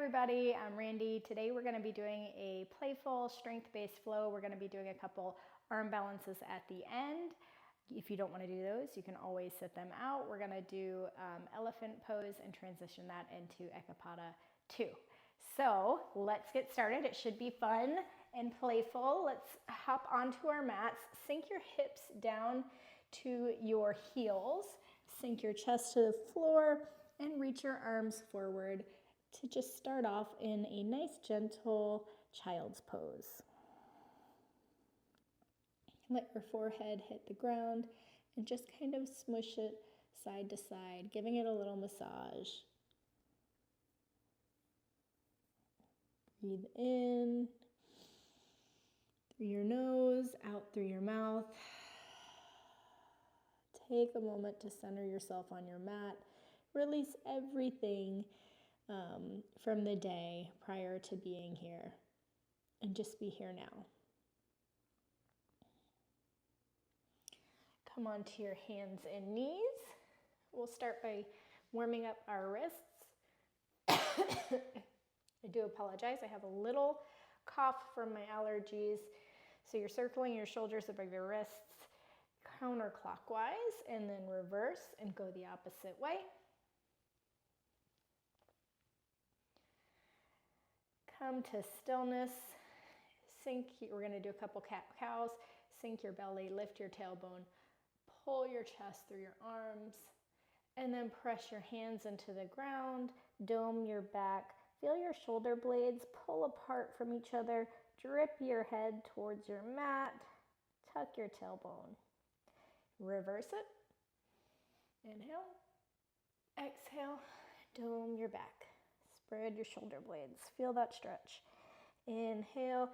everybody, I'm Randy. Today we're going to be doing a playful strength-based flow. We're going to be doing a couple arm balances at the end. If you don't want to do those, you can always sit them out. We're going to do elephant pose and transition that into Ekapada 2. So let's get started. It should be fun and playful. Let's hop onto our mats. Sink your hips down to your heels. Sink your chest to the floor and reach your arms forward to just start off in a nice gentle child's pose. Let your forehead hit the ground and just kind of smush it side to side, giving it a little massage. Breathe in through your nose, out through your mouth. Take a moment to center yourself on your mat. Release everything from the day prior to being here, and just be here now. Come onto your hands and knees. We'll start by warming up our wrists. I do apologize. I have a little cough from my allergies. So you're circling your shoulders above your wrists counterclockwise and then reverse and go the opposite way. Come to stillness. We're going to do a couple cat-cows. Sink your belly, lift your tailbone, pull your chest through your arms, and then press your hands into the ground, dome your back, feel your shoulder blades pull apart from each other, drip your head towards your mat, tuck your tailbone. Reverse it. Inhale, exhale, dome your back. Spread your shoulder blades. Feel that stretch. Inhale,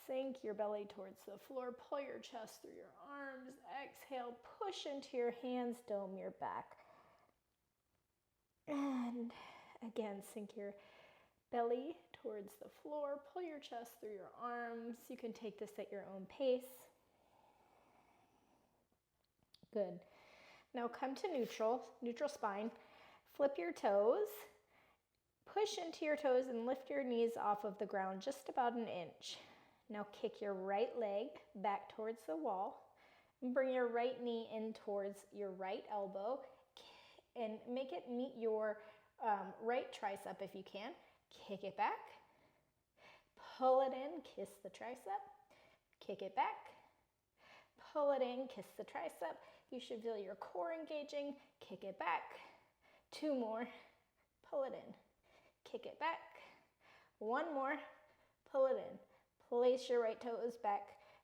sink your belly towards the floor. Pull your chest through your arms. Exhale, push into your hands. Dome your back. And again, sink your belly towards the floor. Pull your chest through your arms. You can take this at your own pace. Good. Now come to neutral spine. Flip your toes. Push into your toes and lift your knees off of the ground just about an inch. Now kick your right leg back towards the wall and bring your right knee in towards your right elbow and make it meet your right tricep if you can. Kick it back, pull it in, kiss the tricep, kick it back, pull it in, kiss the tricep. You should feel your core engaging, kick it back. 2 more, pull it in. Kick it back. 1 more, pull it in. Place your right toes back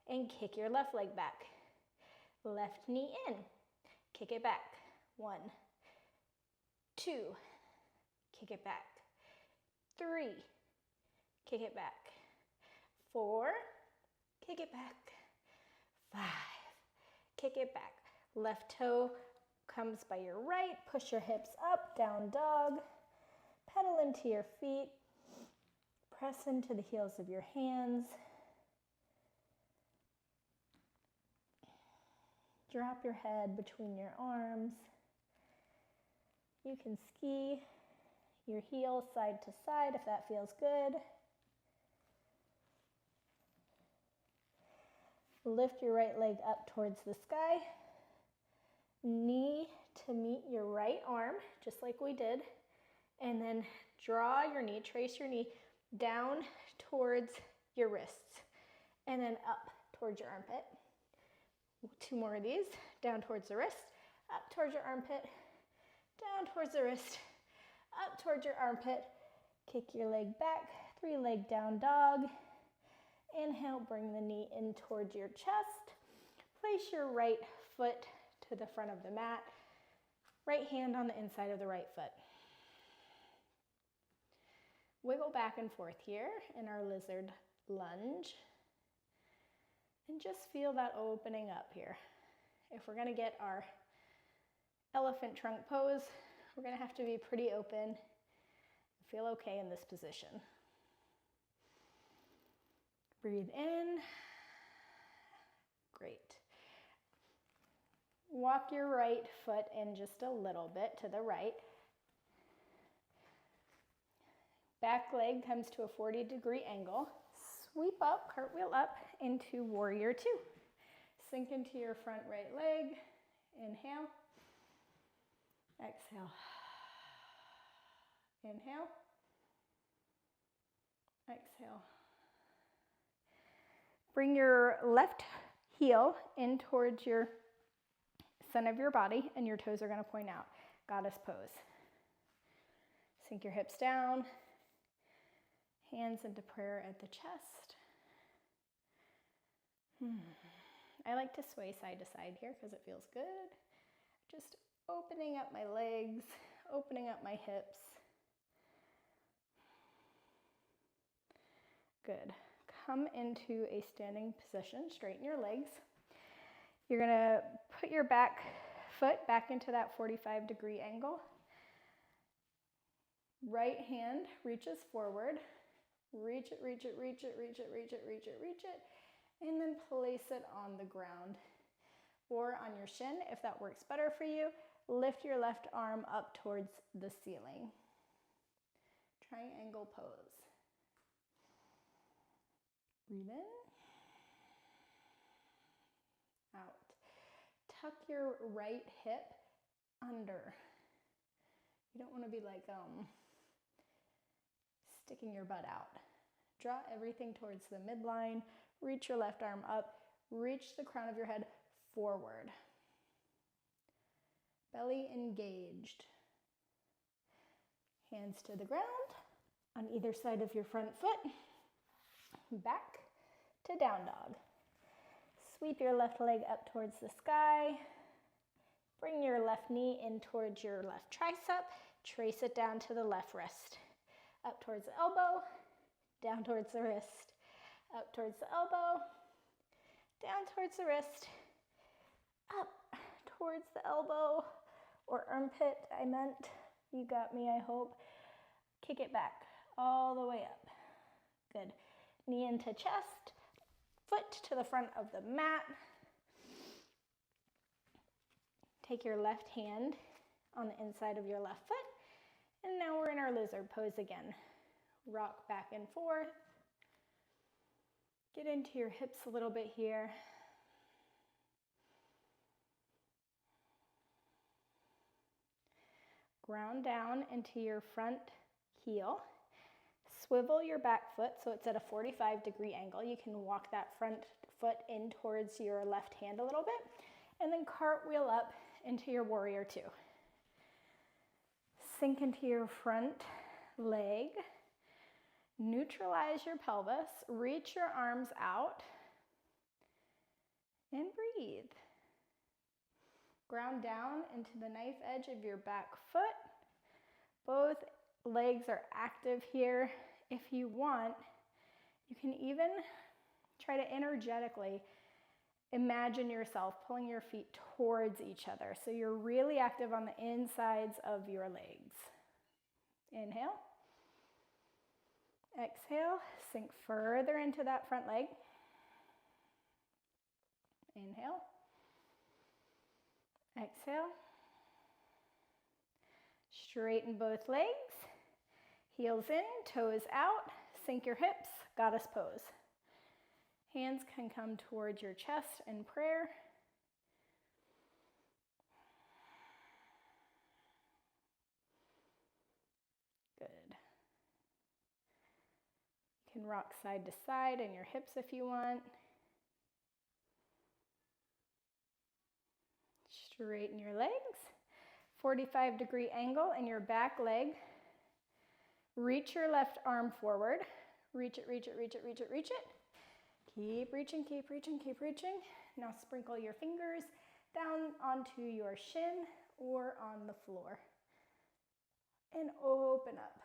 and kick your left leg back. Left knee in, kick it back. 1, 2, kick it back. 3, kick it back. 4, kick it back. 5, kick it back. Left toe comes by your right, push your hips up, down dog. Pedal into your feet, press into the heels of your hands. Drop your head between your arms. You can ski your heels side to side if that feels good. Lift your right leg up towards the sky. Knee to meet your right arm, just like we did. And then draw your knee, trace your knee down towards your wrists and then up towards your armpit. 2 more of these, down towards the wrist, up towards your armpit, down towards the wrist, up towards your armpit. Kick your leg back, 3-leg down dog. Inhale, bring the knee in towards your chest. Place your right foot to the front of the mat, right hand on the inside of the right foot. Wiggle back and forth here in our lizard lunge. And just feel that opening up here. If we're gonna get our elephant trunk pose, we're gonna have to be pretty open. Feel okay in this position. Breathe in. Great. Walk your right foot in just a little bit to the right. Back leg comes to a 40-degree angle. Sweep up, cartwheel up into warrior two. Sink into your front right leg. Inhale. Exhale. Inhale. Exhale. Bring your left heel in towards your center of your body, and your toes are going to point out. Goddess pose. Sink your hips down. Hands into prayer at the chest. I like to sway side to side here because it feels good. Just opening up my legs, opening up my hips. Good. Come into a standing position, straighten your legs. You're gonna put your back foot back into that 45-degree angle. Right hand reaches forward. Reach it, reach it, reach it, reach it, reach it, reach it, reach it, and then place it on the ground or on your shin if that works better for you. Lift your left arm up towards the ceiling. Triangle pose. Breathe in. Out. Tuck your right hip under. You don't want to be like sticking your butt out. Draw everything towards the midline. Reach your left arm up. Reach the crown of your head forward. Belly engaged. Hands to the ground on either side of your front foot. Back to down dog. Sweep your left leg up towards the sky. Bring your left knee in towards your left tricep. Trace it down to the left wrist. Up towards the elbow, down towards the wrist. Up towards the elbow, down towards the wrist. Up towards the elbow or armpit, I meant. You got me, I hope. Kick it back all the way up. Good. Knee into chest, foot to the front of the mat. Take your left hand on the inside of your left foot. And now we're in our lizard pose again. Rock back and forth. Get into your hips a little bit here. Ground down into your front heel. Swivel your back foot so it's at a 45-degree angle. You can walk that front foot in towards your left hand a little bit. And then cartwheel up into your warrior two. Sink into your front leg. Neutralize your pelvis. Reach your arms out. And breathe. Ground down into the knife edge of your back foot. Both legs are active here. If you want, you can even try to energetically imagine yourself pulling your feet towards each other. So you're really active on the insides of your legs. Inhale. Exhale. Sink further into that front leg. Inhale. Exhale. Straighten both legs. Heels in, toes out. Sink your hips. Goddess pose. Hands can come towards your chest in prayer. Good. You can rock side to side in your hips if you want. Straighten your legs. 45-degree angle in your back leg. Reach your left arm forward. Reach it, reach it, reach it, reach it, reach it. Keep reaching, keep reaching, keep reaching. Now sprinkle your fingers down onto your shin or on the floor. And open up.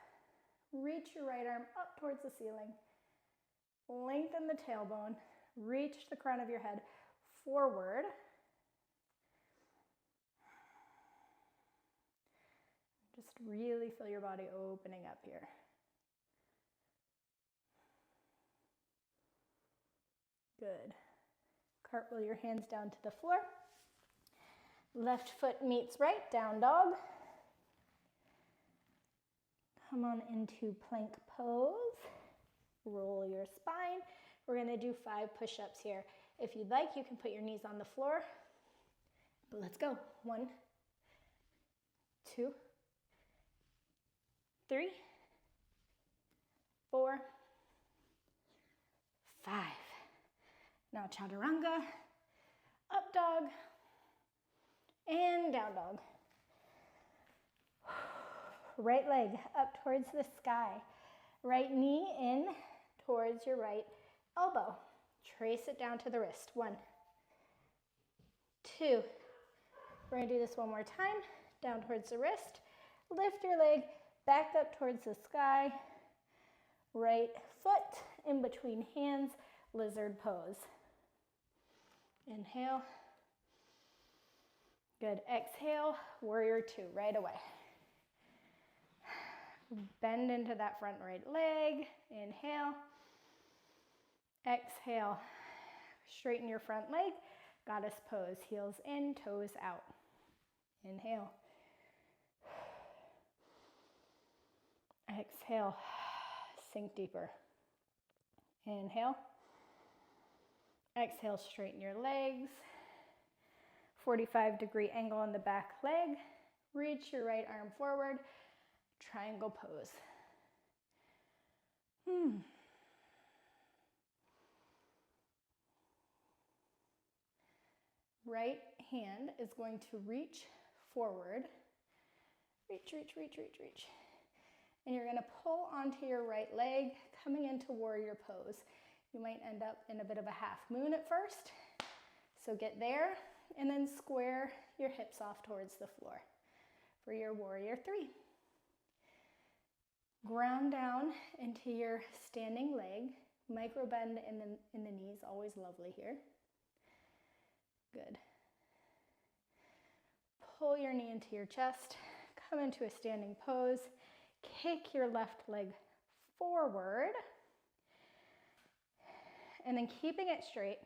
Reach your right arm up towards the ceiling. Lengthen the tailbone. Reach the crown of your head forward. Just really feel your body opening up here. Good. Cartwheel your hands down to the floor. Left foot meets right, down dog. Come on into plank pose. Roll your spine. We're going to do 5 push-ups here. If you'd like, you can put your knees on the floor. But let's go. 1, 2, 3, 4, 5. Now chaturanga, up dog, and down dog. Right leg up towards the sky. Right knee in towards your right elbow. Trace it down to the wrist. 1, 2. We're going to do this one more time. Down towards the wrist. Lift your leg back up towards the sky. Right foot in between hands. Lizard pose. Inhale. Good. Exhale. Warrior 2 right away. Bend into that front right leg. Inhale. Exhale. Straighten your front leg. Goddess pose. Heels in, toes out. Inhale. Exhale. Sink deeper. Inhale. Exhale, straighten your legs. 45-degree angle on the back leg. Reach your right arm forward. Triangle pose. Right hand is going to reach forward. Reach, reach, reach, reach, reach. And you're going to pull onto your right leg, coming into warrior pose. You might end up in a bit of a half moon at first. So get there and then square your hips off towards the floor for your warrior 3. Ground down into your standing leg. Micro bend in the knees, always lovely here. Good. Pull your knee into your chest. Come into a standing pose. Kick your left leg forward. And then keeping it straight,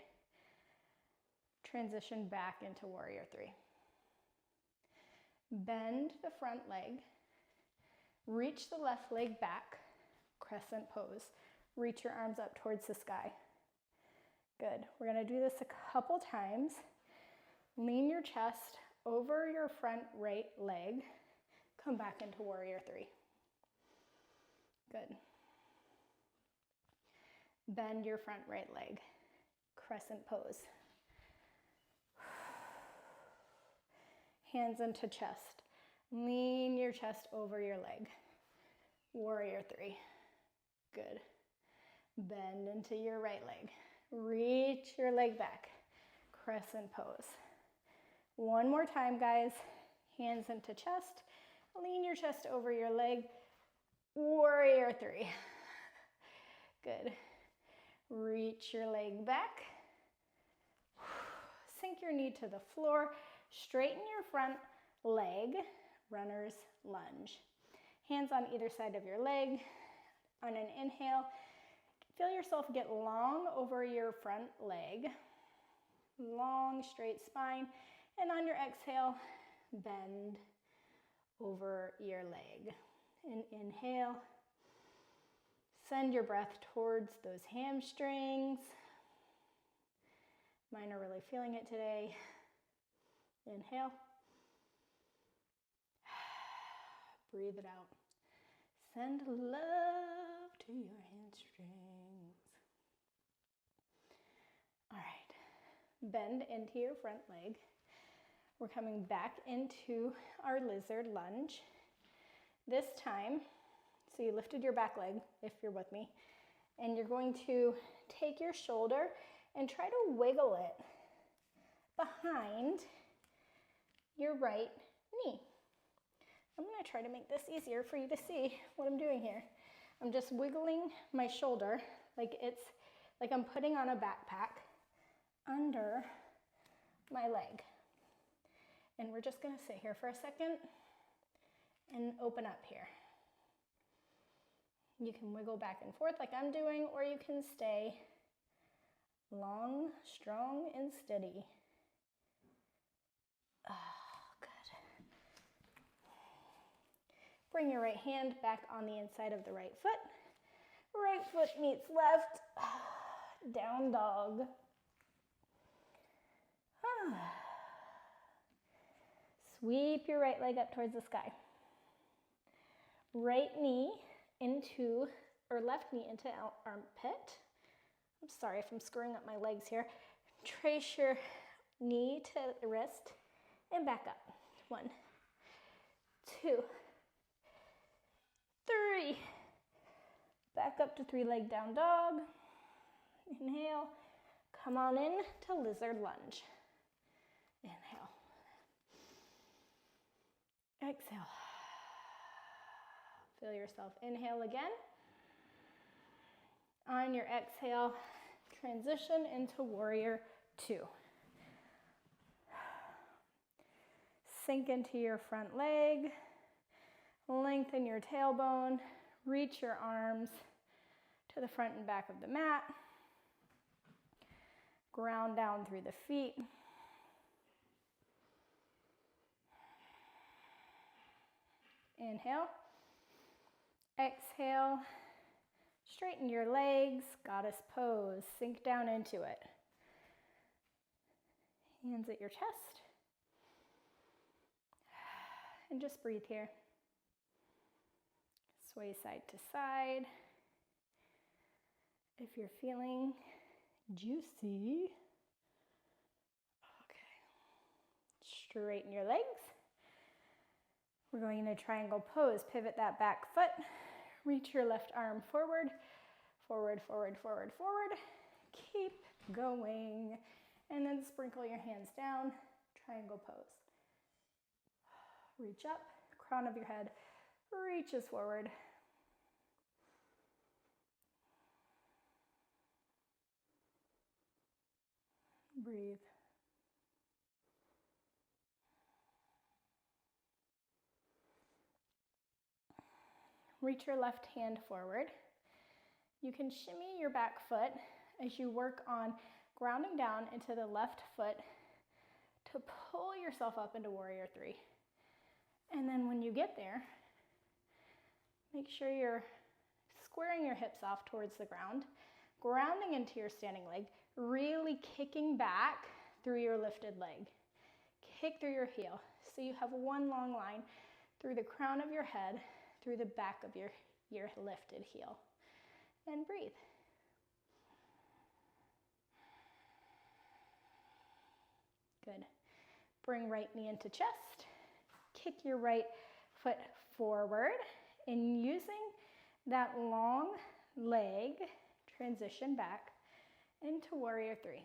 transition back into warrior 3. Bend the front leg. Reach the left leg back, crescent pose. Reach your arms up towards the sky. Good. We're going to do this a couple times. Lean your chest over your front right leg. Come back into warrior 3. Good. Bend your front right leg. Crescent pose. Hands into chest. Lean your chest over your leg. Warrior 3. Good. Bend into your right leg. Reach your leg back. Crescent pose. One more time, guys. Hands into chest. Lean your chest over your leg. Warrior 3. Good. Reach your leg back. Sink your knee to the floor. Straighten your front leg. Runner's lunge. Hands on either side of your leg. On an inhale, feel yourself get long over your front leg. Long, straight spine. And on your exhale, bend over your leg. And inhale. Send your breath towards those hamstrings. Mine are really feeling it today. Inhale. Breathe it out. Send love to your hamstrings. All right. Bend into your front leg. We're coming back into our lizard lunge. This time, so you lifted your back leg, if you're with me, and you're going to take your shoulder and try to wiggle it behind your right knee. I'm going to try to make this easier for you to see what I'm doing here. I'm just wiggling my shoulder like it's like I'm putting on a backpack under my leg. And we're just going to sit here for a second and open up here. You can wiggle back and forth like I'm doing, or you can stay long, strong, and steady. Bring your right hand back on the inside of the right foot. Right foot meets left. Down dog. Sweep your right leg up towards the sky. Right knee into, or left knee into armpit. I'm sorry if I'm screwing up my legs here. Trace your knee to the wrist and back up. 1, 2, 3. Back up to 3-leg down dog. Inhale. Come on in to lizard lunge. Inhale. Exhale. Feel yourself inhale again. On your exhale, transition into warrior 2. Sink into your front leg. Lengthen your tailbone. Reach your arms to the front and back of the mat. Ground down through the feet. Inhale. Exhale. Straighten your legs. Goddess pose. Sink down into it. Hands at your chest. And just breathe here. Sway side to side. If you're feeling juicy, okay, straighten your legs. We're going into triangle pose. Pivot that back foot. Reach your left arm forward, forward, forward, forward, forward. Keep going. And then sprinkle your hands down. Triangle pose. Reach up, crown of your head reaches forward. Breathe. Reach your left hand forward. You can shimmy your back foot as you work on grounding down into the left foot to pull yourself up into warrior 3. And then when you get there, make sure you're squaring your hips off towards the ground, grounding into your standing leg, really kicking back through your lifted leg. Kick through your heel. So you have one long line through the crown of your head, through the back of your lifted heel. And breathe. Good. Bring right knee into chest. Kick your right foot forward. And using that long leg, transition back into warrior 3.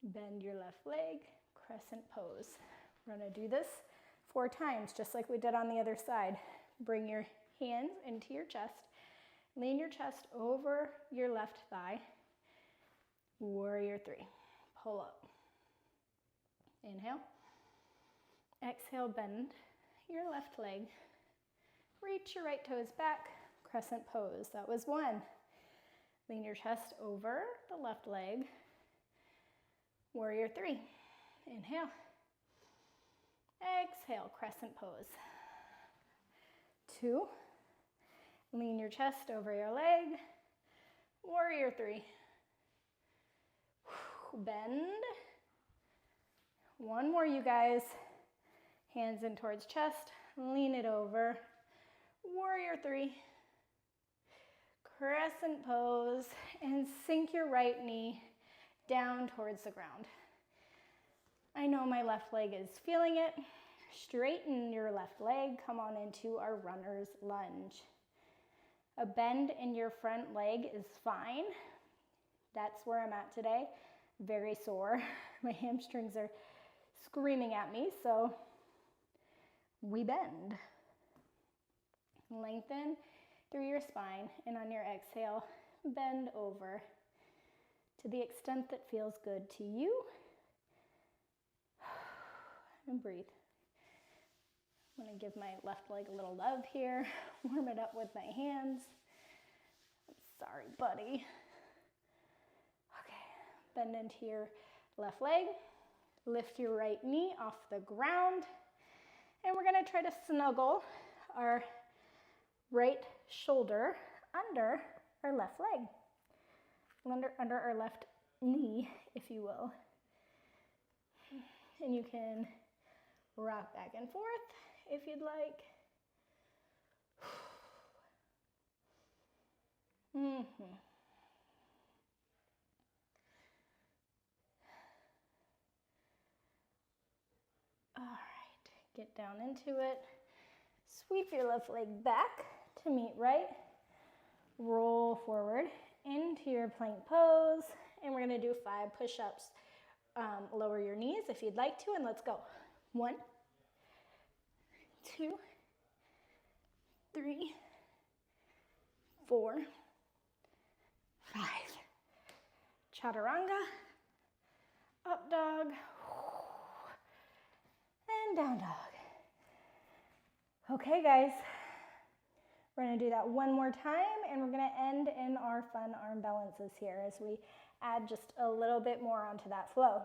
Bend your left leg, crescent pose. We're going to do this 4 times, just like we did on the other side. Bring your hands into your chest. Lean your chest over your left thigh. Warrior 3. Pull up. Inhale. Exhale, bend your left leg. Reach your right toes back. Crescent pose. That was 1. Lean your chest over the left leg. Warrior 3. Inhale. Exhale, crescent pose. 2. Lean your chest over your leg. Warrior 3. Bend. 1 more, you guys. Hands in towards chest. Lean it over. Warrior 3. Crescent pose. And sink your right knee down towards the ground. I know my left leg is feeling it. Straighten your left leg. Come on into our runner's lunge. A bend in your front leg is fine. That's where I'm at today. Very sore. My hamstrings are screaming at me, so we bend. Lengthen through your spine, and on your exhale, bend over to the extent that feels good to you. And breathe. I'm going to give my left leg a little love here. Warm it up with my hands. I'm sorry, buddy. Okay, bend into your left leg. Lift your right knee off the ground And we're gonna try to snuggle our right shoulder under our left leg, under our left knee, if you will. And you can rock back and forth if you'd like. All right, get down into it. Sweep your left leg back to meet right. Roll forward into your plank pose. And we're gonna do 5 push-ups. Lower your knees if you'd like to, and let's go. 1, 2, 3, 4, 5. Chaturanga, up dog, and down dog. Okay, guys, we're gonna do that one more time, and we're gonna end in our fun arm balances here as we add just a little bit more onto that flow.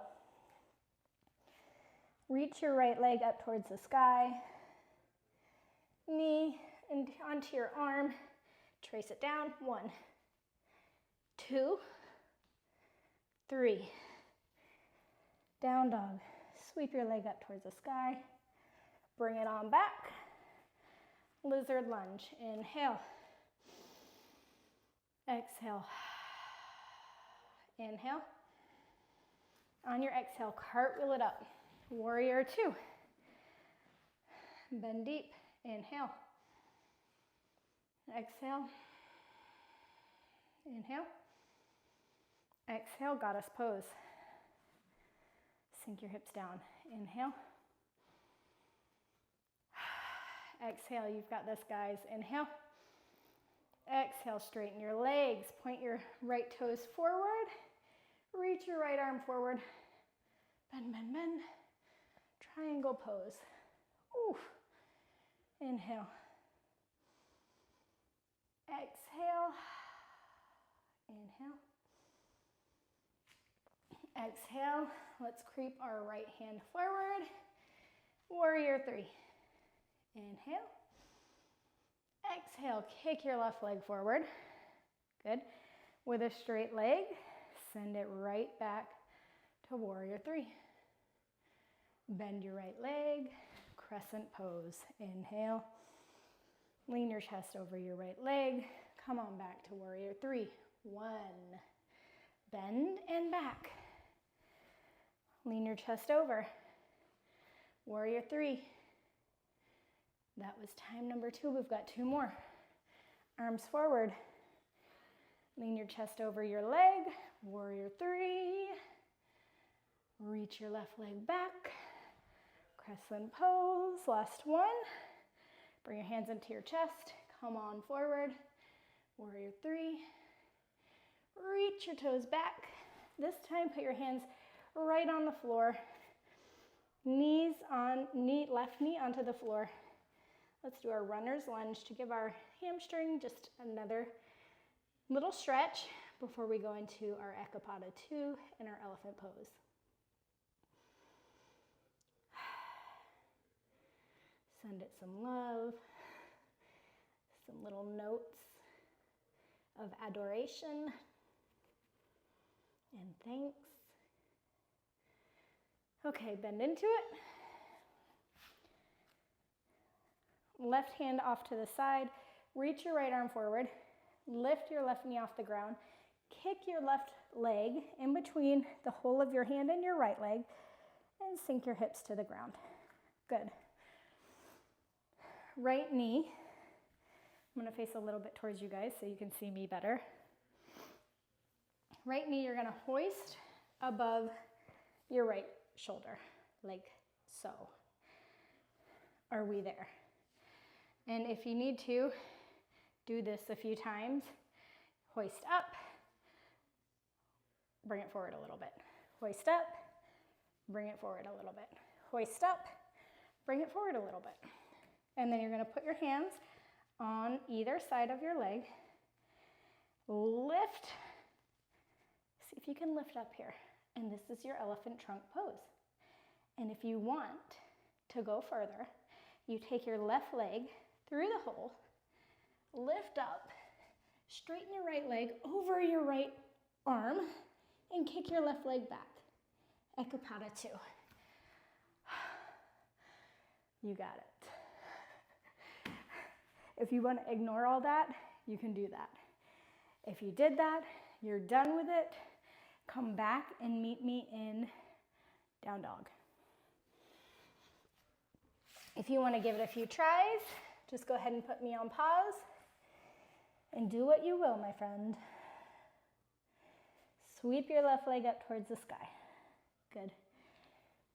Reach your right leg up towards the sky, knee and onto your arm, trace it down. 1, 2, 3. Down dog. Sweep your leg up towards the sky. Bring it on back. Lizard lunge. Inhale. Exhale. Inhale. On your exhale, cartwheel it up. Warrior 2. Bend deep. Inhale. Exhale. Inhale. Exhale, goddess pose. Sink your hips down. Inhale. Exhale, you've got this, guys. Inhale. Exhale, straighten your legs. Point your right toes forward. Reach your right arm forward. Bend, bend, bend. Triangle pose. Ooh. Inhale. Exhale. Inhale. Exhale. Let's creep our right hand forward. Warrior 3. Inhale. Exhale. Kick your left leg forward. Good. With a straight leg, send it right back to warrior 3. Bend your right leg. Crescent pose. Inhale. Lean your chest over your right leg. Come on back to warrior 3. 1. Bend and back. Lean your chest over. Warrior 3. That was time number 2. We've got 2 more. Arms forward. Lean your chest over your leg. Warrior 3. Reach your left leg back. Crescent pose. Last one. Bring your hands into your chest. Come on forward. Warrior 3. Reach your toes back. This time, put your hands right on the floor. Knees on, left knee onto the floor. Let's do our runner's lunge to give our hamstring just another little stretch before we go into our Ekapada 2 and our elephant pose. Send it some love, some little notes of adoration and thanks. Okay, bend into it. Left hand off to the side. Reach your right arm forward. Lift your left knee off the ground. Kick your left leg in between the hole of your hand and your right leg and sink your hips to the ground. Good. Right knee. I'm going to face a little bit towards you guys so you can see me better. Right knee, you're going to hoist above your right shoulder, like so. Are we there? And if you need to, do this a few times. Hoist up, bring it forward a little bit. Hoist up, bring it forward a little bit. Hoist up, bring it forward a little bit. And then you're going to put your hands on either side of your leg. Lift. See if you can lift up here. And this is your elephant trunk pose. And if you want to go further, You take your left leg through the hole, lift up, straighten your right leg over your right arm, and kick your left leg back. Ekapada 2. You got it. If you want to ignore all that, you can do that. If you did that, you're done with it. Come back and meet me in down dog. If you want to give it a few tries, just go ahead and put me on pause and do what you will, my friend. Sweep your left leg up towards the sky. Good.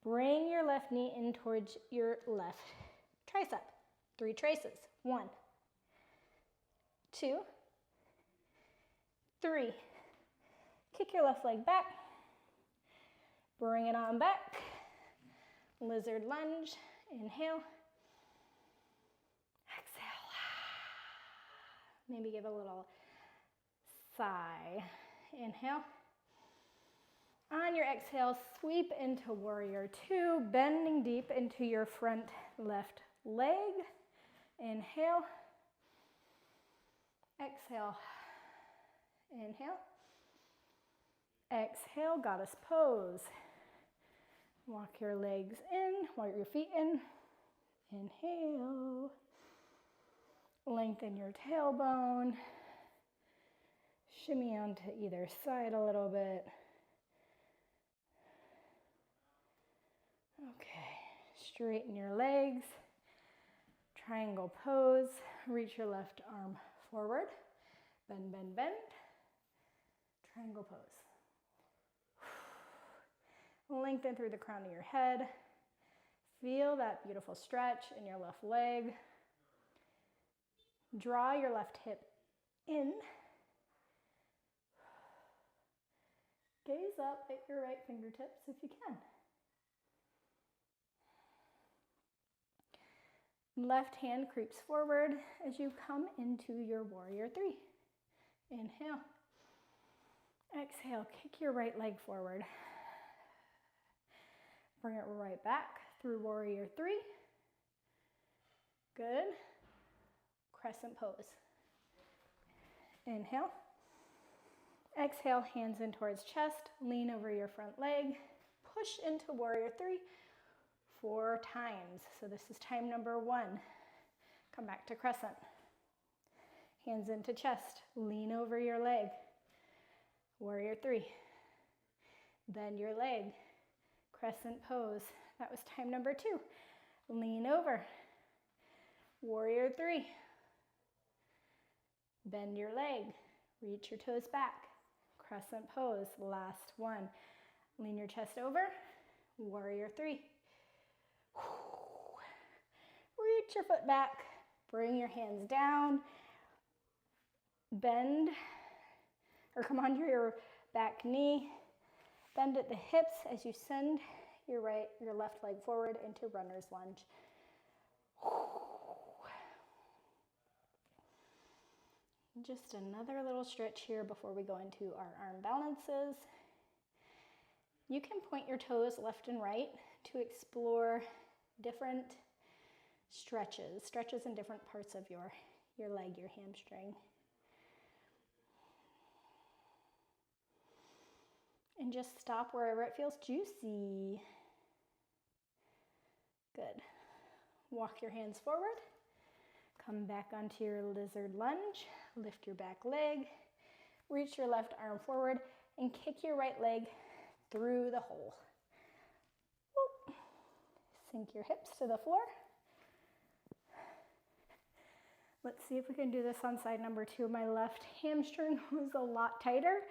Bring your left knee in towards your left tricep. 3 traces. 1, 2, 3. Kick your left leg back. Bring it on back. Lizard lunge. Inhale. Exhale. Maybe give a little sigh. Inhale. On your exhale, sweep into warrior 2, bending deep into your front left leg. Inhale. Exhale. Inhale. Exhale, goddess pose. Walk your legs in, walk your feet in. Inhale. Lengthen your tailbone. Shimmy onto either side a little bit. Okay, straighten your legs. Triangle pose. Reach your left arm forward. Bend, bend, bend. Triangle pose. Lengthen through the crown of your head. Feel that beautiful stretch in your left leg. Draw your left hip in. Gaze up at your right fingertips if you can. Left hand creeps forward as you come into your warrior 3. Inhale. Exhale, kick your right leg forward. Bring it right back through warrior 3. Good. Crescent pose. Inhale. Exhale, hands in towards chest. Lean over your front leg. Push into warrior 3 4 times. So this is time number 1. Come back to crescent. Hands into chest. Lean over your leg. Warrior 3. Bend your leg. Crescent pose. That was time number 2. Lean over. Warrior 3. Bend your leg. Reach your toes back. Crescent pose. Last one. Lean your chest over. Warrior 3. Reach your foot back. Bring your hands down. Bend or come onto your back knee. Bend at the hips as you send your left leg forward into runner's lunge. Just another little stretch here before we go into our arm balances. You can point your toes left and right to explore different stretches in different parts of your leg, your hamstring. And just stop wherever it feels juicy. Good. Walk your hands forward. Come back onto your lizard lunge. Lift your back leg. Reach your left arm forward and kick your right leg through the hole. Whoop. Sink your hips to the floor. Let's see if we can do this on side number 2. My left hamstring was a lot tighter,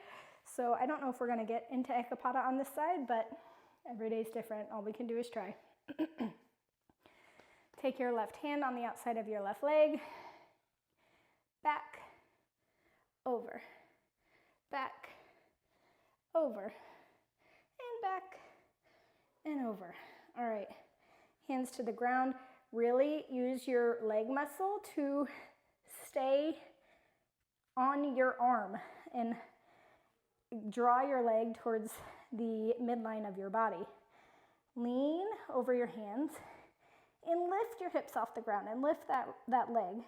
so I don't know if we're going to get into Ekapada on this side, but every day is different. All we can do is try. Take your left hand on the outside of your left leg. Back, over, back, over, and back, and over. All right, hands to the ground. Really use your leg muscle to stay on your arm and draw your leg towards the midline of your body. Lean over your hands. and lift your hips off the ground and lift that leg.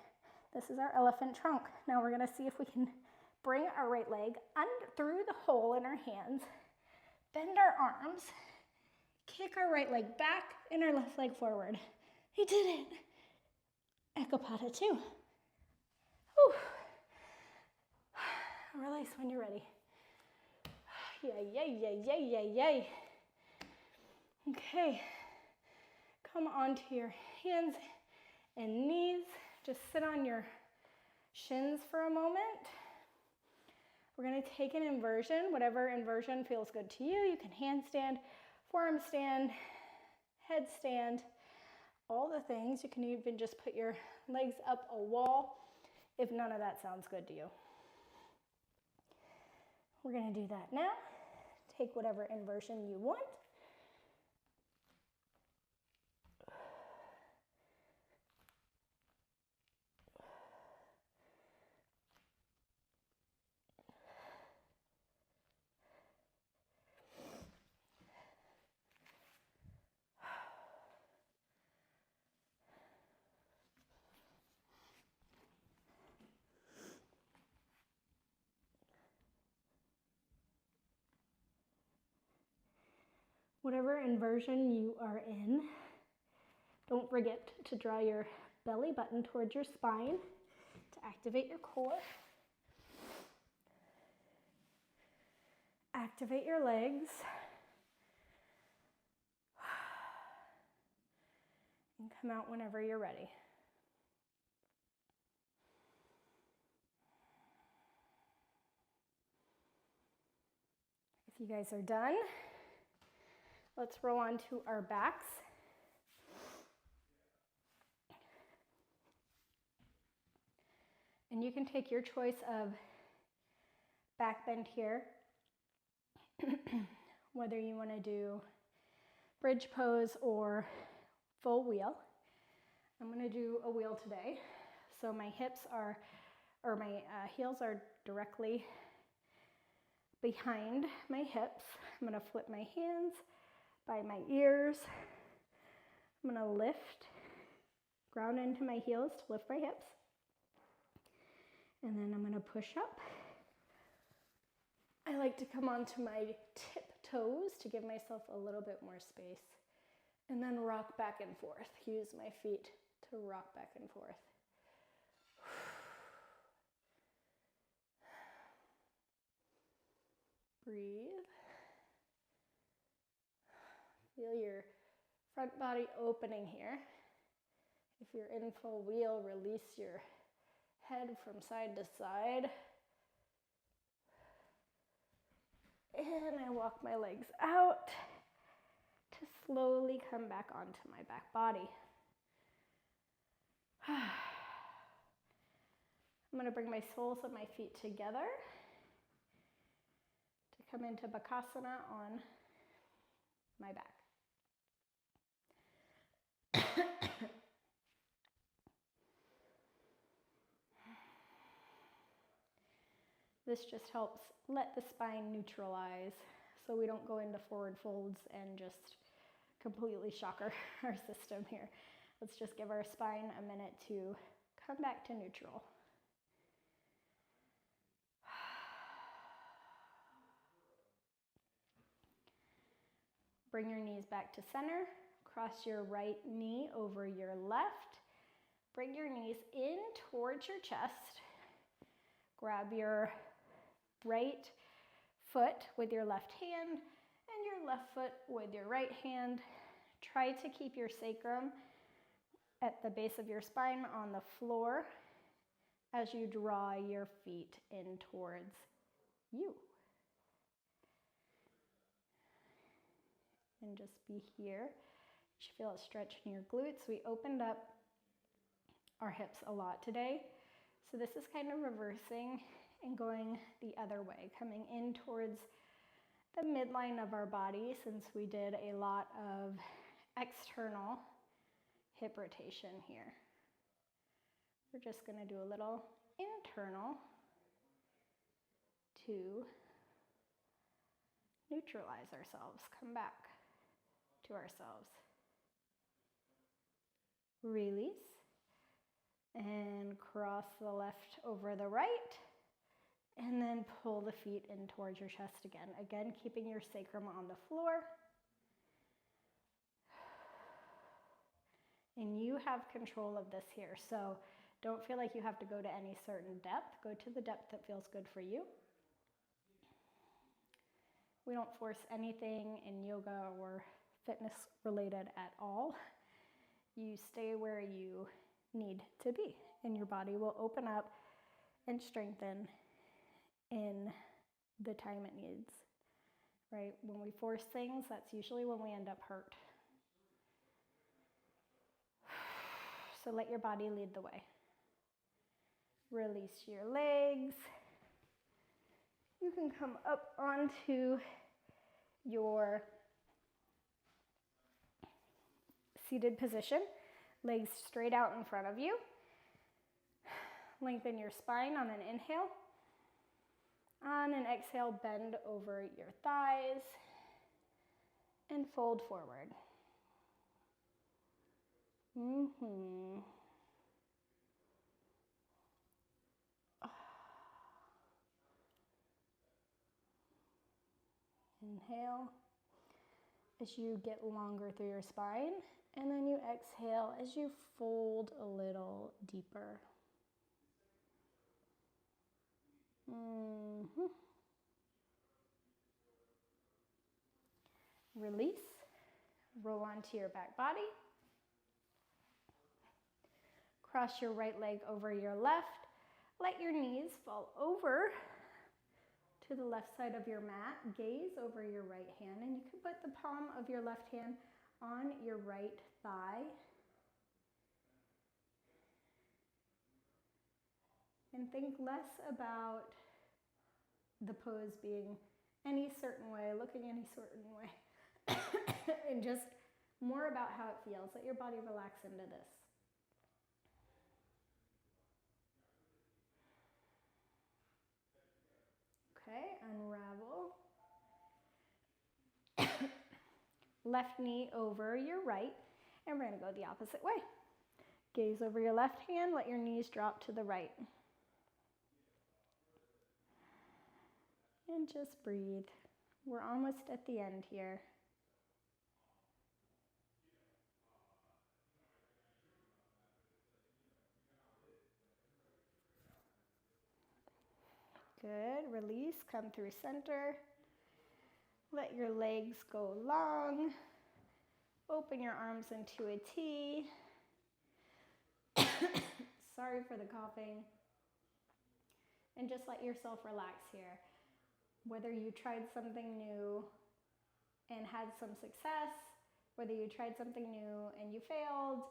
This is our elephant trunk. Now we're gonna see if we can bring our right leg under, through the hole in our hands, bend our arms, kick our right leg back and our left leg forward. You did it. Ekapada 2. Whew. Release when you're ready. Yay, yay, yay, yay, yay, yay. Okay, come onto your hands and knees. Just sit on your shins for a moment. We're gonna take an inversion, whatever inversion feels good to you. You can handstand, forearm stand, headstand, all the things. You can even just put your legs up a wall if none of that sounds good to you. We're gonna do that now. Take whatever inversion you want. Whatever inversion you are in, don't forget to draw your belly button towards your spine to activate your core. Activate your legs. And come out whenever you're ready. If you guys are done, let's roll onto our backs. And you can take your choice of back bend here, whether you want to do bridge pose or full wheel. I'm going to do a wheel today. So my hips are, or my heels are directly behind my hips. I'm going to flip my hands by my ears. I'm going to lift, ground into my heels to lift my hips. And then I'm going to push up. I like to come onto my tip toes to give myself a little bit more space. And then rock back and forth. Use my feet to rock back and forth. Breathe. Feel your front body opening here. If you're in full wheel, release your head from side to side. And I walk my legs out to slowly come back onto my back body. I'm going to bring my soles of my feet together to come into Bakasana on my back. This just helps let the spine neutralize so we don't go into forward folds and just completely shock our system here. Let's just give our spine a minute to come back to neutral. Bring your knees back to center. Cross your right knee over your left. Bring your knees in towards your chest. Grab your right foot with your left hand and your left foot with your right hand. Try to keep your sacrum at the base of your spine on the floor as you draw your feet in towards you. And just be here. You should feel a stretch in your glutes. We opened up our hips a lot today. So this is kind of reversing and going the other way, coming in towards the midline of our body since we did a lot of external hip rotation here. We're just going to do a little internal to neutralize ourselves, come back to ourselves. Release. And cross the left over the right. And then pull the feet in towards your chest again. Again, keeping your sacrum on the floor. And you have control of this here. So don't feel like you have to go to any certain depth. Go to the depth that feels good for you. We don't force anything in yoga or fitness related at all. You stay where you need to be, and your body will open up and strengthen in the time it needs, right? When we force things, that's usually when we end up hurt. So let your body lead the way. Release your legs. You can come up onto your seated position, legs straight out in front of you. Lengthen your spine on an inhale. On an exhale, bend over your thighs and fold forward. Inhale as you get longer through your spine, and then you exhale as you fold a little deeper. Release. Roll onto your back body. Cross your right leg over your left. Let your knees fall over to the left side of your mat. Gaze over your right hand, and you can put the palm of your left hand on your right thigh. And think less about the pose being any certain way, looking any certain way, and just more about how it feels. Let your body relax into this. Okay, unravel. Left knee over your right, and we're going to go the opposite way. Gaze over your left hand, let your knees drop to the right. And just breathe. We're almost at the end here. Good. Release. Come through center. Let your legs go long. Open your arms into a T. Sorry for the coughing. And just let yourself relax here. Whether you tried something new and had some success, whether you tried something new and you failed,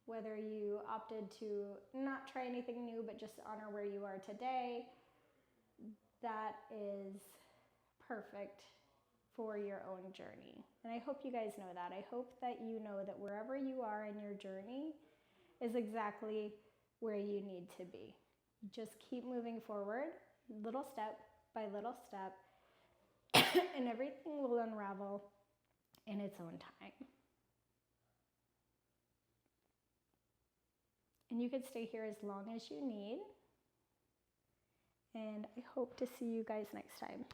whether you opted to not try anything new but just honor where you are today, that is perfect for your own journey. And I hope you guys know that. I hope that you know that wherever you are in your journey is exactly where you need to be. Just keep moving forward, little step by little step, and everything will unravel in its own time. And you can stay here as long as you need. And I hope to see you guys next time.